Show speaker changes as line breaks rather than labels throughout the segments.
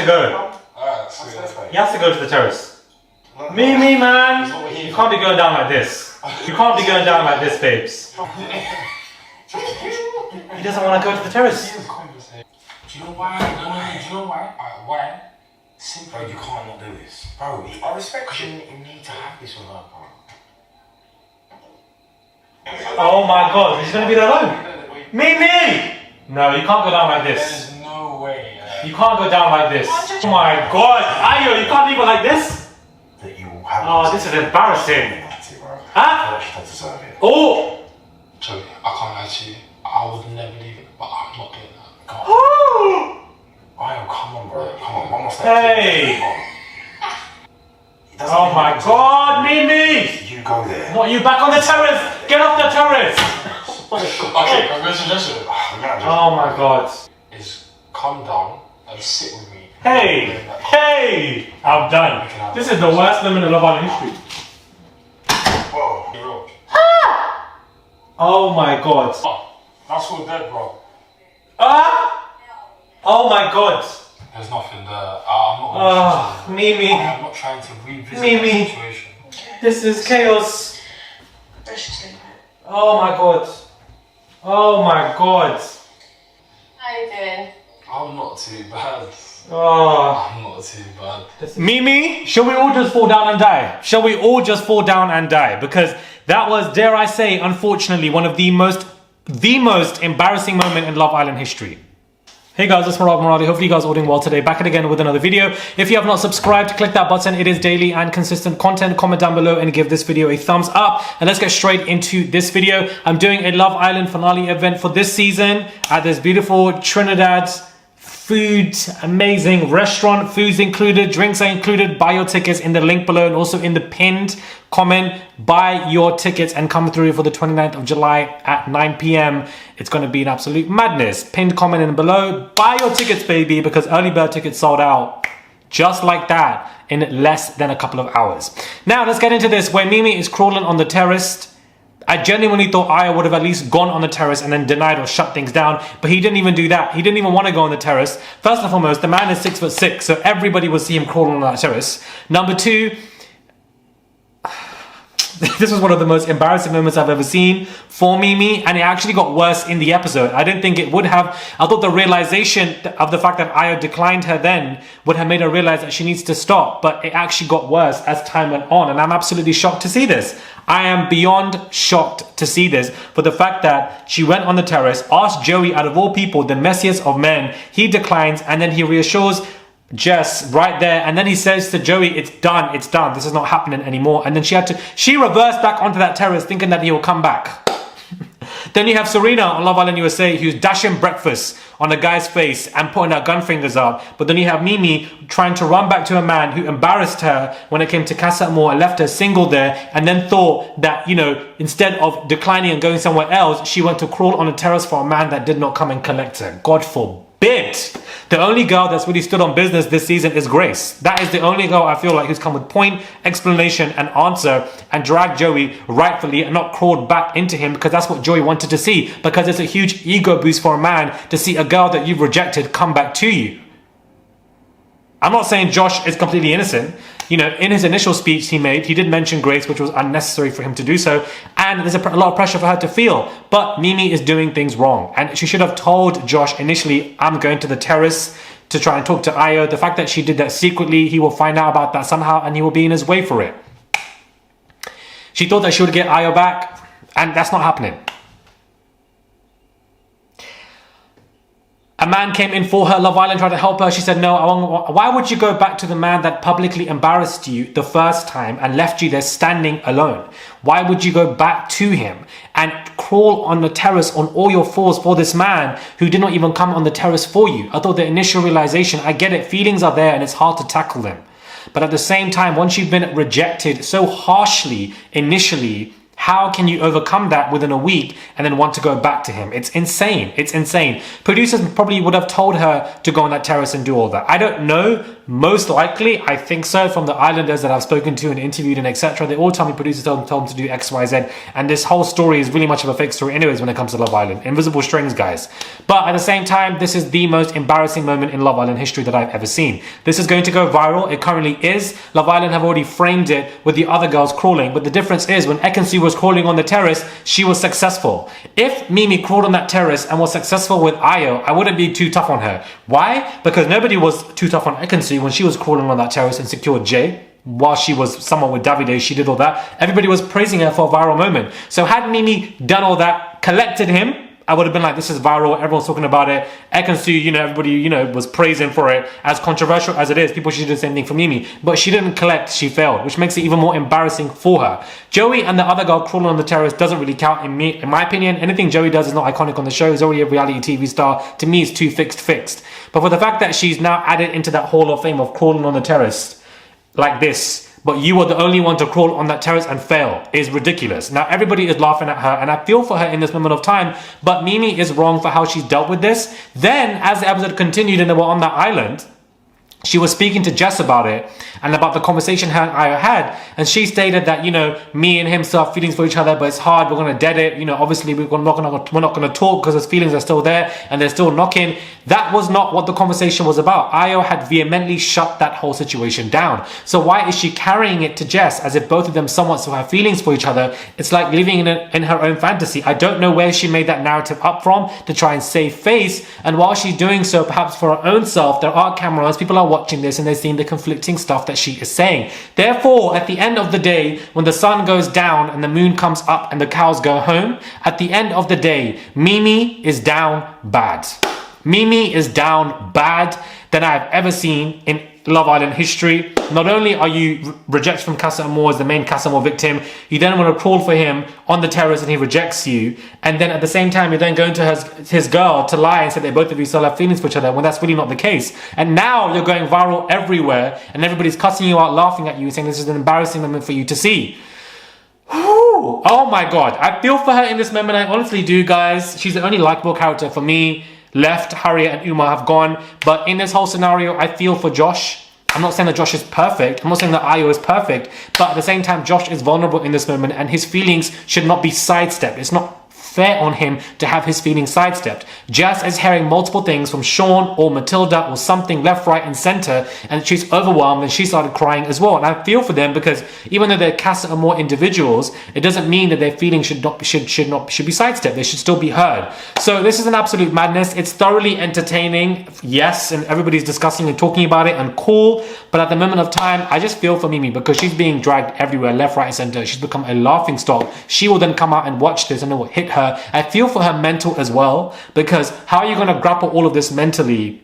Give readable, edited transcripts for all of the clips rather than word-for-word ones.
to go. He has to go to the terrace. Mimi, man, you can't be going down like this. You can't be going down like this, babes. He doesn't want to go to the terrace.
Do you know why? Do you know why? Why? Simply, bro, you can't not do this. Bro, I respect you. You need to have this with her, bro.
Oh my god, he's going to be there alone. Mimi! No, you can't go down like this.
There's no way.
You can't go down like this. Oh my god, Ayo, you can't leave it like this? Oh, this is embarrassing. Huh? Oh!
Joey, I can't lie to you. I would never leave it, but I'm not doing that. Come on. Ayo, come on, bro. Come on, one more step.
Hey! Oh my god, Mimi!
You go there.
Not you, back on the terrace! Get off the terrace!
Okay, I'm going to suggestion.
Oh my god.
Is come down and sit with me.
Hey! Hey! I'm done. This is the worst moment in Love Island history.
Whoa.
Oh my god.
That's all dead, bro.
Oh my god.
There's nothing there. I'm not
Mimi.
I'm not trying to revisit
Mimi.
the situation.
This is chaos. Oh my god. Oh my god.
How you doing?
I'm not too bad.
Oh.
I'm not too bad.
Mimi, shall we all just fall down and die? Shall we all just fall down and die? Because that was, dare I say, unfortunately, one of the most embarrassing moment in Love Island history. Hey guys, it's Marag Morali. Hopefully you guys are all doing well today. Back again with another video. If you have not subscribed, click that button. It is daily and consistent content. Comment down below and give this video a thumbs up. And let's get straight into this video. I'm doing a Love Island finale event for this season at this beautiful Trinidad food, amazing restaurant. Food's included, drinks are included. Buy your tickets in the link below and also in the pinned comment. Buy your tickets and come through for the 29th of July at 9 p.m. It's going to be an absolute madness. Pinned comment in below. Buy your tickets, baby, because early bird tickets sold out just like that in less than a couple of hours. Now let's get into this where Mimi is crawling on the terrace. I genuinely thought Aya would have at least gone on the terrace and then denied or shut things down, but he didn't even do that. He didn't even want to go on the terrace. First and foremost, the man is 6'6", so everybody will see him crawling on that terrace. Number two, this was one of the most embarrassing moments I've ever seen for Mimi, and it actually got worse in the episode. I didn't think it would have. I thought the realization of the fact that Aya declined her then would have made her realize that she needs to stop, but it actually got worse as time went on, and I'm absolutely shocked to see this. I am beyond shocked to see this for the fact that she went on the terrace, asked Joey, out of all people, the messiest of men, he declines, and then he reassures Jess right there, and then he says to Joey, it's done, this is not happening anymore. And then she reversed back onto that terrace thinking that he will come back. Then you have Serena on Love Island USA who's dashing breakfast on a guy's face and putting her gun fingers up. But then you have Mimi trying to run back to a man who embarrassed her when it came to Casa Amor and left her single there, and then thought that, you know, instead of declining and going somewhere else, she went to crawl on a terrace for a man that did not come and collect her. God forbid. The only girl that's really stood on business this season is Grace. That is the only girl I feel like who's come with point, explanation and answer and dragged Joey rightfully and not crawled back into him, because that's what Joey wanted to see, because it's a huge ego boost for a man to see a girl that you've rejected come back to you. I'm not saying Josh is completely innocent. You know, in his initial speech he made, he did mention Grace, which was unnecessary for him to do so. And there's a lot of pressure for her to feel. But Mimi is doing things wrong. And she should have told Josh initially, I'm going to the terrace to try and talk to Ayo. The fact that she did that secretly, he will find out about that somehow and he will be in his way for it. She thought that she would get Ayo back, and that's not happening. A man came in for her, Love Island tried to help her. She said, no, why would you go back to the man that publicly embarrassed you the first time and left you there standing alone? Why would you go back to him and crawl on the terrace on all your fours for this man who did not even come on the terrace for you? I thought the initial realization, I get it, feelings are there and it's hard to tackle them. But at the same time, once you've been rejected so harshly initially, How can you overcome that within a week and then want to go back to him? It's insane. It's insane. Producers probably would have told her to go on that terrace and do all that. I don't know. Most likely, I think so, from the islanders that I've spoken to and interviewed and etc. They all tell me producers told them to do X, Y, Z. And this whole story is really much of a fake story anyways when it comes to Love Island. Invisible strings, guys. But at the same time, this is the most embarrassing moment in Love Island history that I've ever seen. This is going to go viral. It currently is. Love Island have already framed it with the other girls crawling. But the difference is when Ekin-Su was crawling on the terrace, she was successful. If Mimi crawled on that terrace and was successful with Ayo, I wouldn't be too tough on her. Why? Because nobody was too tough on Ekin-Su when she was crawling on that terrace and secured Jay. While she was somewhat with Davide, she did all that. Everybody was praising her for a viral moment. So had Mimi done all that, collected him, I would have been like, this is viral, everyone's talking about it. Ekin-Su, everybody, was praising for it. As controversial as it is, people should do the same thing for Mimi. But she didn't collect, she failed, which makes it even more embarrassing for her. Joey and the other girl crawling on the terrace doesn't really count in my opinion. Anything Joey does is not iconic on the show. He's already a reality TV star. To me, it's too fixed. But for the fact that she's now added into that hall of fame of crawling on the terrace like this, but you were the only one to crawl on that terrace and fail, is ridiculous. Now everybody is laughing at her and I feel for her in this moment of time, but Mimi is wrong for how she's dealt with this. Then as the episode continued and they were on that island, she was speaking to Jess about it and about the conversation her and I had, and she stated that me and him still have feelings for each other, but it's hard, we're gonna dead it, obviously we're not gonna talk because his feelings are still there and they're still knocking. That was not what the conversation was about. Ayo had vehemently shut that whole situation down. So why is she carrying it to Jess as if both of them somewhat still have feelings for each other? It's like living in her own fantasy. I don't know where she made that narrative up from to try and save face, and while she's doing so perhaps for her own self, there are cameras, people are watching this and they're seeing the conflicting stuff that she is saying. Therefore, at the end of the day, when the sun goes down and the moon comes up and the cows go home, at the end of the day, Mimi is down bad. Mimi is down bad than I've ever seen in Love Island history. Not only are you rejected from Casa Amor as the main Casa Amor victim, you then want to crawl for him on the terrace and he rejects you, and then at the same time you're then going to his girl to lie and say that both of you still have feelings for each other when that's really not the case. And now you're going viral everywhere and everybody's cussing you out, laughing at you, saying this is an embarrassing moment for you to see. Whew. Oh my god, I feel for her in this moment. I honestly do, guys. She's the only likable character for me left. Harriet and Uma have gone, but in this whole scenario I feel for Josh. I'm not saying that Josh is perfect, I'm not saying that Ayo is perfect, but at the same time Josh is vulnerable in this moment and his feelings should not be sidestepped. It's not fair on him to have his feelings sidestepped. Jess is hearing multiple things from Sean or Matilda or something left, right and center, and she's overwhelmed and she started crying as well. And I feel for them because even though they're Casa Amor individuals, it doesn't mean that their feelings should be sidestepped. They should still be heard. So this is an absolute madness. It's thoroughly entertaining, yes, and everybody's discussing and talking about it and cool, but at the moment of time I just feel for Mimi because she's being dragged everywhere, left, right and center. She's become a laughing stock. She will then come out and watch this and it will hit her. I feel for her mental as well, because how are you going to grapple all of this mentally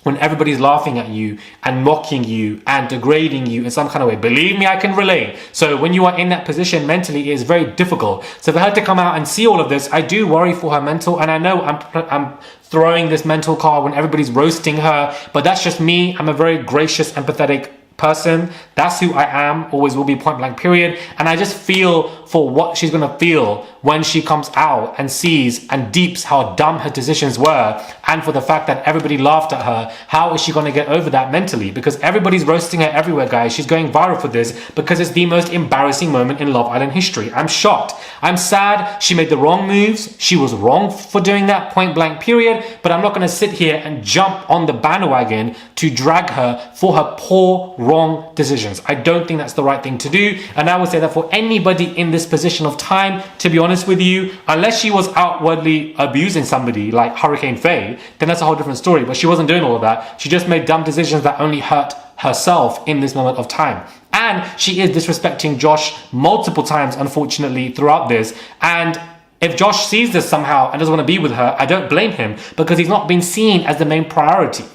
when everybody's laughing at you and mocking you and degrading you in some kind of way? Believe me, I can relate. So when you are in that position mentally, it is very difficult. So for her to come out and see all of this, I do worry for her mental, and I know I'm throwing this mental card when everybody's roasting her, but that's just me. I'm a very gracious, empathetic person. That's who I am, always will be, point blank period. And I just feel for what she's gonna feel when she comes out and sees and deeps how dumb her decisions were, and for the fact that everybody laughed at her. How is she gonna get over that mentally? Because everybody's roasting her everywhere, guys. She's going viral for this because it's the most embarrassing moment in Love Island history. I'm shocked. I'm sad. She made the wrong moves. She was wrong for doing that, point blank period. But I'm not gonna sit here and jump on the bandwagon to drag her for her poor, wrong decisions. I don't think that's the right thing to do. And I would say that for anybody in this position of time, to be honest with you, unless she was outwardly abusing somebody like Hurricane Faye, then that's a whole different story. But she wasn't doing all of that. She just made dumb decisions that only hurt herself in this moment of time. And she is disrespecting Josh multiple times, unfortunately, throughout this. And if Josh sees this somehow and doesn't want to be with her, I don't blame him, because he's not been seen as the main priority.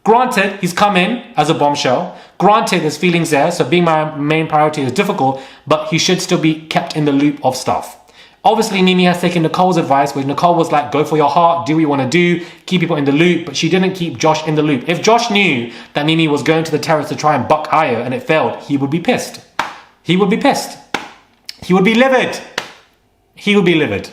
Granted, he's come in as a bombshell. Granted, there's feelings there, so being my main priority is difficult, but he should still be kept in the loop of stuff. Obviously, Mimi has taken Nicole's advice, where Nicole was like, go for your heart, do what you want to do, keep people in the loop, but she didn't keep Josh in the loop. If Josh knew that Mimi was going to the terrace to try and buck Ayo and it failed, he would be pissed. He would be pissed. He would be livid. he would be livid.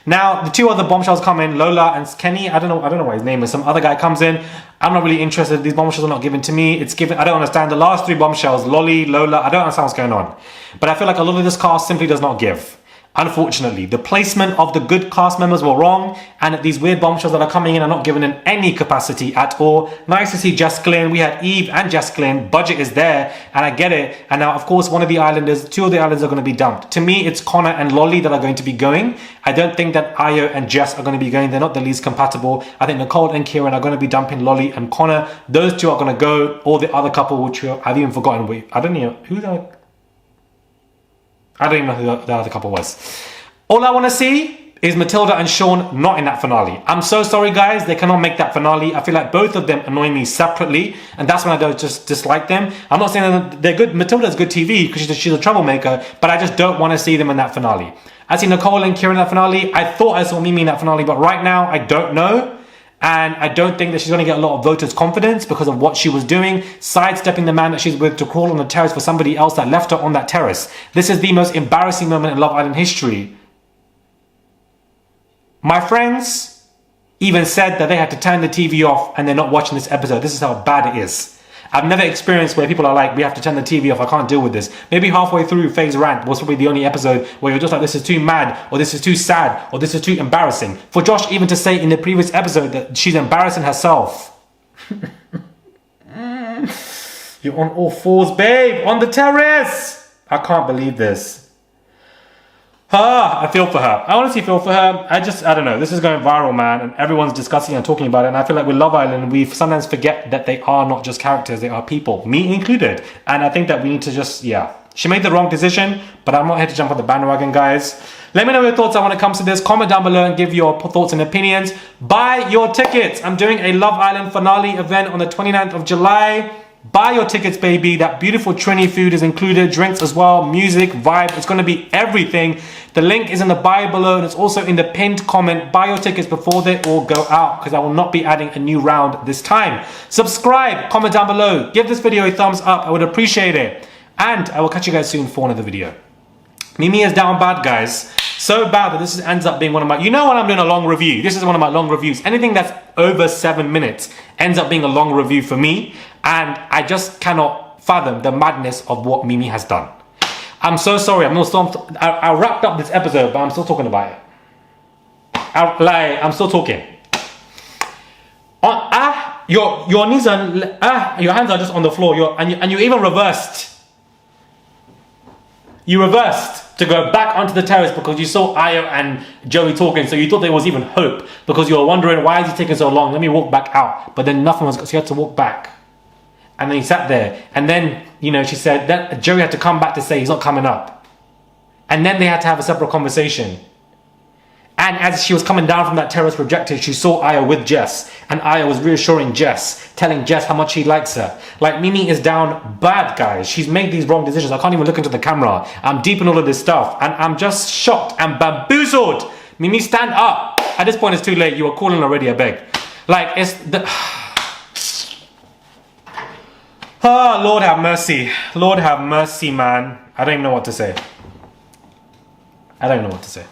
Now, the two other bombshells come in, Lola and Kenny. I don't know what his name is. Some other guy comes in. I'm not really interested. These bombshells are not given to me. I don't understand. The last three bombshells, Lolly, Lola, I don't understand what's going on. But I feel like a lot of this cast simply does not give. Unfortunately, the placement of the good cast members were wrong, and these weird bombshells that are coming in are not given in any capacity at all. Nice to see Jess Glynn. We had Eve and Jess Glynn. Budget is there, and I get it. And now, of course, two of the islanders are going to be dumped. To me, it's Connor and Lolly that are going to be going. I don't think that Ayo and Jess are going to be going. They're not the least compatible. I think Nicole and Kieran are going to be dumping Lolly and Connor. Those two are going to go. Or the other couple, which I've even forgotten. I don't even know who the other couple was. All I want to see is Matilda and Sean not in that finale. I'm so sorry, guys. They cannot make that finale. I feel like both of them annoy me separately, and that's when I don't just dislike them. I'm not saying that they're good. Matilda's good TV because she's a troublemaker, but I just don't want to see them in that finale. I see Nicole and Kieran in that finale. I thought I saw Mimi in that finale, but right now I don't know. And I don't think that she's going to get a lot of voters' confidence because of what she was doing, sidestepping the man that she's with to crawl on the terrace for somebody else that left her on that terrace. This is the most embarrassing moment in Love Island history. My friends even said that they had to turn the TV off and they're not watching this episode. This is how bad it is. I've never experienced where people are like, we have to turn the TV off, I can't deal with this. Maybe halfway through Faye's rant was probably the only episode where you're just like, this is too mad, or this is too sad, or this is too embarrassing. For Josh even to say in the previous episode that she's embarrassing herself. You're on all fours, babe, on the terrace. I can't believe this. I feel for her. I honestly feel for her. I don't know. This is going viral, man, and everyone's discussing and talking about it. And I feel like with Love Island, we sometimes forget that they are not just characters, they are people, me included. And I think that we need to just, she made the wrong decision, but I'm not here to jump on the bandwagon, guys. Let me know your thoughts on when it comes to this. Comment down below and give your thoughts and opinions. Buy your tickets. I'm doing a Love Island finale event on the 29th of July. Buy your tickets, baby. That beautiful Trini food is included, drinks as well, music, vibe. It's going to be everything. The link is in the bio below and it's also in the pinned comment. Buy your tickets before they all go out because I will not be adding a new round this time. Subscribe, comment down below, give this video a thumbs up. I would appreciate it. And I will catch you guys soon for another video. Mimi is down bad, guys. So bad that this ends up being one of my... You know when I'm doing a long review? This is one of my long reviews. Anything that's over 7 minutes ends up being a long review for me. And I just cannot fathom the madness of what Mimi has done. I'm so sorry. I wrapped up this episode, but I'm still talking about it. I'm still talking. Your knees are... your hands are just on the floor. And you even reversed. You reversed to go back onto the terrace because you saw Ayo and Joey talking, so you thought there was even hope because you were wondering, why is he taking so long? Let me walk back out. But then nothing was, so you had to walk back. And then he sat there. And then, she said that Joey had to come back to say he's not coming up. And then they had to have a separate conversation. And as she was coming down from that terrace projector, she saw Ayo with Jess. And Ayo was reassuring Jess, telling Jess how much he likes her. Like, Mimi is down bad, guys. She's made these wrong decisions. I can't even look into the camera. I'm deep in all of this stuff. And I'm just shocked and bamboozled. Mimi, stand up. At this point, it's too late. You are calling already, I beg. Like, it's the... Oh, Lord have mercy. Lord have mercy, man. I don't even know what to say. I don't know what to say.